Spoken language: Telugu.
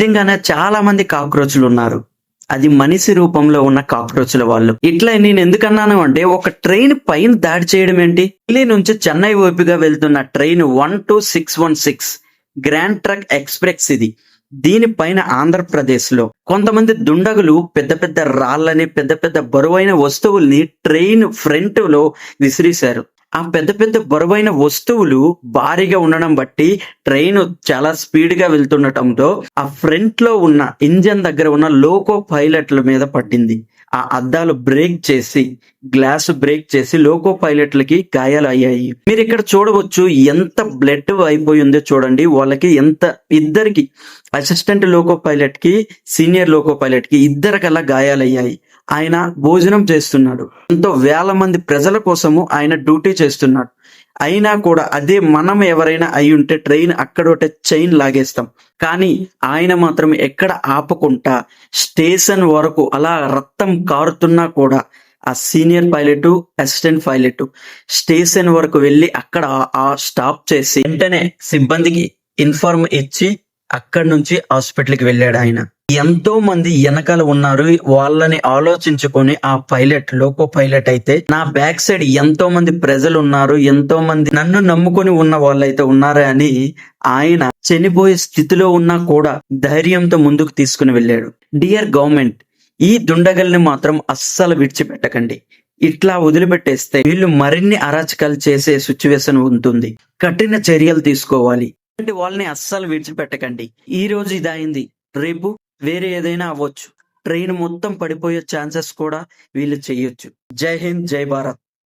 నిజంగానే చాలా మంది కాక్రోచ్లు ఉన్నారు. అది మనిషి రూపంలో ఉన్న కాక్రోచ్ల వాళ్ళు. ఇట్లా నేను ఎందుకన్నాను అంటే, ఒక ట్రైన్ పైన దాడి చేయడం ఏంటి? ఢిల్లీ నుంచి చెన్నై వైపుగా వెళ్తున్న ట్రైన్ 12616 గ్రాండ్ ట్రక్ ఎక్స్ప్రెస్ ఇది. దీనిపైన ఆంధ్రప్రదేశ్ లో కొంతమంది దుండగులు పెద్ద పెద్ద రాళ్ళని, పెద్ద పెద్ద బరువైన వస్తువుల్ని ట్రైన్ ఫ్రంట్ లో విసిరేశారు. ఆ పెద్ద పెద్ద బరువైన వస్తువులు భారీగా ఉండడం బట్టి ట్రైన్ చాలా స్పీడ్ గా వెళ్తుండటంతో ఆ ఫ్రంట్ లో ఉన్న ఇంజన్ దగ్గర ఉన్న లోకో పైలట్ల మీద పడింది. ఆ అద్దాలు బ్రేక్ చేసి, గ్లాస్ బ్రేక్ చేసి లోకో పైలట్లకి గాయాలు అయ్యాయి. మీరు ఇక్కడ చూడవచ్చు ఎంత బ్లడ్ అయిపోయిందో చూడండి. వాళ్ళకి ఇద్దరికి, అసిస్టెంట్ లోకో పైలట్ కి, సీనియర్ లోకో పైలట్ కి ఇద్దరికల్లా గాయాలయ్యాయి. ఆయన భోజనం చేస్తున్నాడు. ఎంతో వేల మంది ప్రజల కోసము ఆయన డ్యూటీ చేస్తున్నాడు. అయినా కూడా అదే మనం ఎవరైనా అయి ఉంటే ట్రైన్ అక్కడొకటే చైన్ లాగేస్తాం. కానీ ఆయన మాత్రం ఎక్కడ ఆపకుండా స్టేషన్ వరకు అలా రక్తం కారుతున్నా కూడా ఆ senior pilot, assistant pilot station వరకు వెళ్ళి అక్కడ ఆ స్టాప్ చేసి వెంటనే సిబ్బందికి ఇన్ఫార్మ్ ఇచ్చి అక్కడి నుంచి హాస్పిటల్కి వెళ్ళాడు ఆయన. ఎంతో మంది వెనకాల ఉన్నారు. వాళ్ళని ఆలోచించుకొని ఆ పైలట్, లోకో పైలట్ అయితే, నా బ్యాక్ సైడ్ ఎంతో మంది ప్రజలు ఉన్నారు, ఎంతో మంది నన్ను నమ్ముకొని ఉన్న వాళ్ళైతే ఉన్నారా అని ఆయన చనిపోయే స్థితిలో ఉన్నా కూడా ధైర్యంతో ముందుకు తీసుకుని వెళ్ళాడు. డియర్ గవర్నమెంట్, ఈ దుండగల్ని మాత్రం అస్సలు విడిచిపెట్టకండి. ఇట్లా వదిలిపెట్టేస్తే వీళ్ళు మరిన్ని అరాచకాలు చేసే సిచ్యువేషన్ ఉంటుంది. కఠిన చర్యలు తీసుకోవాలి. వాళ్ళని అస్సలు విడిచిపెట్టకండి. ఈ రోజు ఇదైంది, రేపు వేరే ఏదైనా అవ్వచ్చు. ట్రైన్ మొత్తం పడిపోయే ఛాన్సెస్ కూడా వీళ్ళు చెయ్యొచ్చు. జై హింద్, జై భారత్.